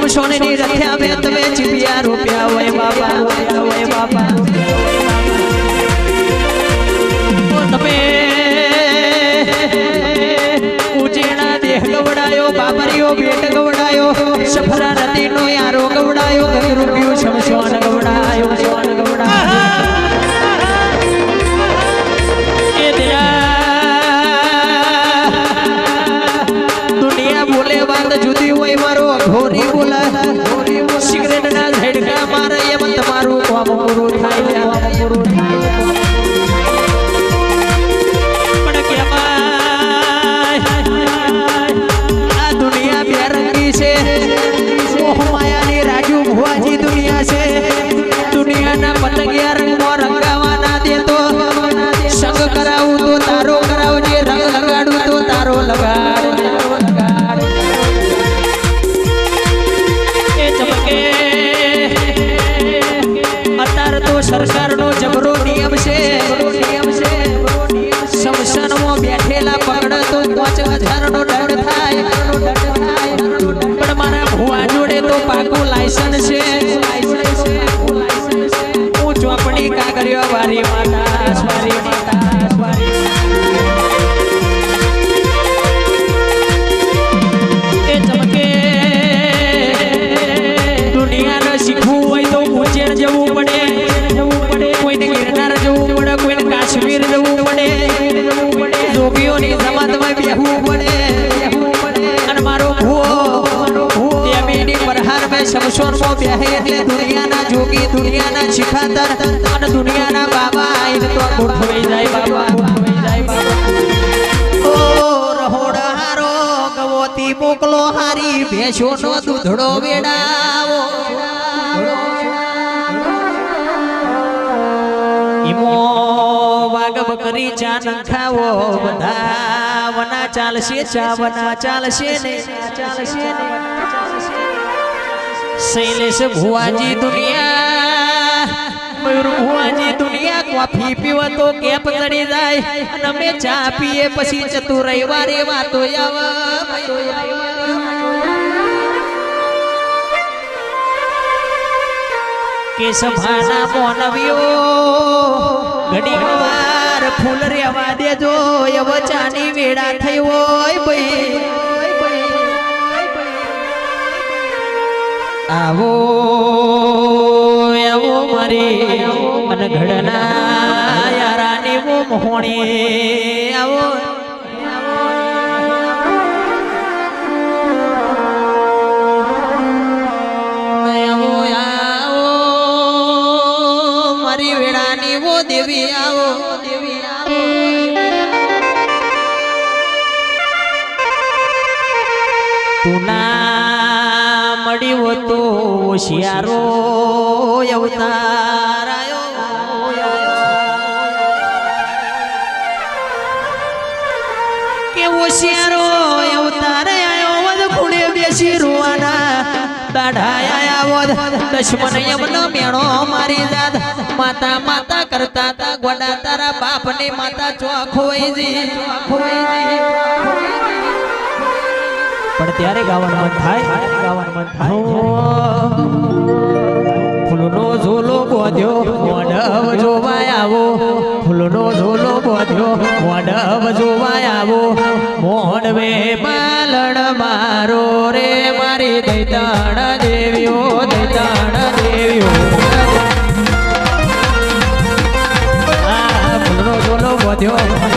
शमशोने नी रख्या में तमे चिबिया रुपया ओए बाबा ओ तमे उजेणा देह गवडायो बाबरियो बेट गवडायो सफरा नदी नो यारो गवडायो रुपयो शमशोन गवडायो ए दिया दुनिया बोले बात जुदी होय मारो घोरी बोला सिगरेट ना झडका मारे एम તમારું કામ પૂરું થાય પણ કેમાય આ દુનિયા બેરંગી છે મોહ માયાની રાજુ ભુવાજી દુનિયા છે દુનિયાના પતંગિયા રંગમાં રંગાવાના દેતો સંગ કરાવું તો તારો કરાવજે રંગ લગાડું તો તારો લગાડ सरकार नो जबरो नियम से शमशान में बैठेला पकड़ तो 5000 नो दंड थाय पण मारा भुआ जोड़े तो पाको लाइसेंस छे હું ચોપડી કાગરિયો વારી માતા એ ચમકે દુનિયાને શીખવું હોય તો ઉજ્જૈન જવું પડે કોઈને ગિરનાર જવું પડે કોઈને કાશ્મીર જવું પડે જોગીઓની સમાજમાં બેહવું પડે અને મારો ભૂવો દેવીની પરહાર મેં શમશોનમાં બેહે એટલે દુનિયાના જોગી દુનિયાના શિખાતર અને દુનિયાના બાબા આઈને તો ગોઠવાઈ જાય બાબા ઓ રહોડા હારો ગવોતી મોકલો હારી ભેંસોનો દૂધડો વેડાવો ઈમો વાગ બકરી ચાન ખાવો બધા વના ચાલશે ચાવના ચાલશે ને શૈલેષ ભુવાજી દુનિયા મયુર ભુવાજી દુનિયા કોફી પીવો તો કેપ ચડી જાય અને અમે ચા પીએ પછી ચતુર રવિવારે વાતો આવે કે સભાના મોનવ્યો ઘડી વાર ફૂલ રેવા દેજો એવો ચાની વેડા થઈ હોય ભાઈ આવો આવો મારી મન ઘડના યારાની વો મોહણી આવો દેવી આવો તું ના મળ્યો તો હોશિયારો અવતાર આયો કે હોશિયારો અવતાર આયો વદ ખૂણે બેસી રોવાના દાઢાયા વદ દશમન યમનો મેણો મારી જાત માતા માતા કરતા તા ગોડા તારા બાપ ને માતા ચોખોઈ જી પણ ત્યારે ગાવાનું મન થાય ફૂલનો ઝોલો બોધ્યો મોઢવ જોવાય આવો ફૂલનો ઝોલો બોધ્યો મોઢવ જોવાય આવો મોઢવે માલણ મારો રે મારી દૈતાણ દેવીઓ ફૂલનો ઝોલો બોધ્યો